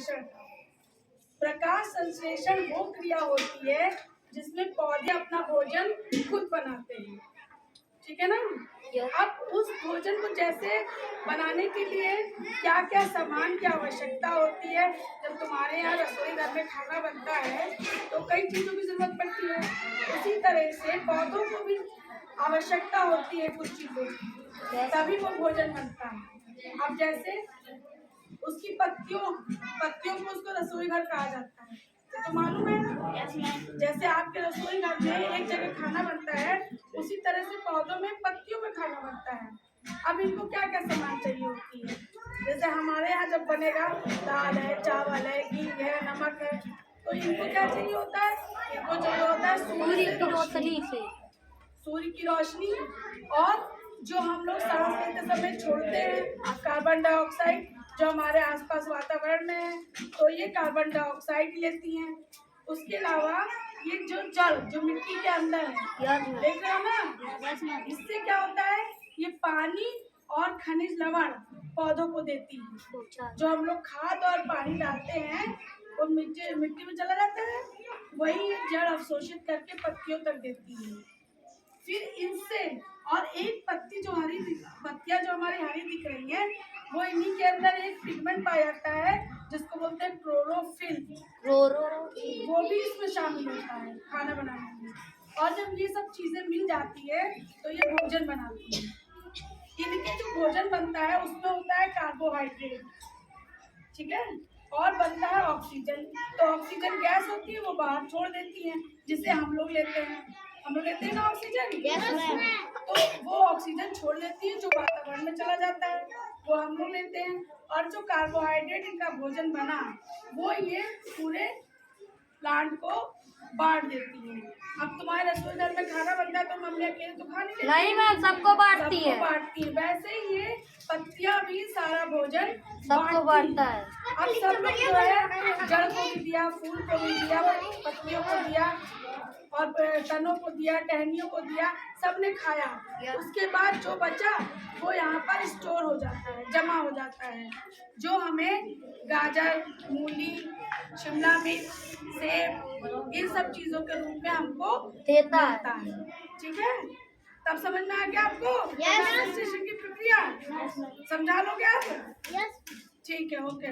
संश्लेषण। प्रकाश संश्लेषण वो क्रिया होती है जिसमें पौधे अपना भोजन खुद बनाते हैं, ठीक है ना। अब उस भोजन को जैसे बनाने के लिए क्या क्या सामान की आवश्यकता होती है, जब तुम्हारे यहाँ रसोई घर में खाना बनता है तो कई चीज़ों की जरूरत पड़ती है, उसी तरह से पौधों को भी आवश्यकता होती है कुछ चीज़ों की, तभी वो भोजन बनता है। अब जैसे उसकी पत्तियों को उसको रसोई घर कहा जाता है, तो मालूम है ना। जैसे आपके रसोई घर में एक जगह खाना बनता है, उसी तरह से पौधों में पत्तियों में खाना बनता है। अब इनको क्या क्या सामान चाहिए होती है, जैसे हमारे यहाँ जब बनेगा दाल है, चावल है, घी है, नमक है, तो इनको क्या चाहिए होता है, इनको चाहिए होता है सूर्य की रोशनी, और जो हम लोग सांस लेते समय छोड़ते हैं कार्बन डाइऑक्साइड, जो हमारे आसपास वातावरण में है, तो ये कार्बन डाइऑक्साइड लेती हैं। उसके अलावा ये जो जल जो मिट्टी के अंदर है, देख रहे हो ना, इससे क्या होता है, ये पानी और खनिज लवण पौधों को देती है। जो हम लोग खाद और पानी डालते हैं वो मिट्टी में चला जाता है, वही जड़ अवशोषित करके पत्तियों तक देती है। फिर इनसे और एक पत्ती जो पत्तियां जो हमारी हरी दिख रही है, वो इन्हीं के अंदर एक पिगमेंट पाया जाता है जिसको बोलते हैं क्लोरोफिल, वो भी इसमें शामिल होता है खाना बनाने में। और जब ये सब चीजें मिल जाती है तो ये भोजन बनाती है। इनके जो भोजन बनता है उसमें होता है कार्बोहाइड्रेट, ठीक है, और बनता है ऑक्सीजन। तो ऑक्सीजन गैस होती है, वो बाहर छोड़ देती है, जिसे हम लोग लेते हैं, हम लोग लेते हैं ना ऑक्सीजन। तो वो ऑक्सीजन छोड़ लेती है, जो वातावरण में चला जाता है वो हम लोग लेते हैं, और जो कार्बोहाइड्रेट इनका भोजन बना वो ये पूरे प्लांट को बांट देती है। अब तुम्हारे रसोई घर में खाना बनता है तो मम्मी अकेले तो खा नहीं मैम, सबको बांटती है। वैसे ही ये पत्तियां भी सारा भोजन सबको बांटता है। अब सब लोग जो है जड़ को भी दिया, फूल को भी दिया, पत्तियों को दिया, और तनों को दिया, टहनियों को दिया, सबने खाया। उसके बाद जो बचा वो यहाँ पर स्टोर हो जाता है, जमा हो जाता है, जो हमें गाजर, मूली, शिमला मिर्च, सेब, इन सब चीजों के रूप में हमको देता है, ठीक है। तब समझ में आ गया आपको संश्लेषण की प्रक्रिया, समझा लोगे आप? ठीक है, ओके।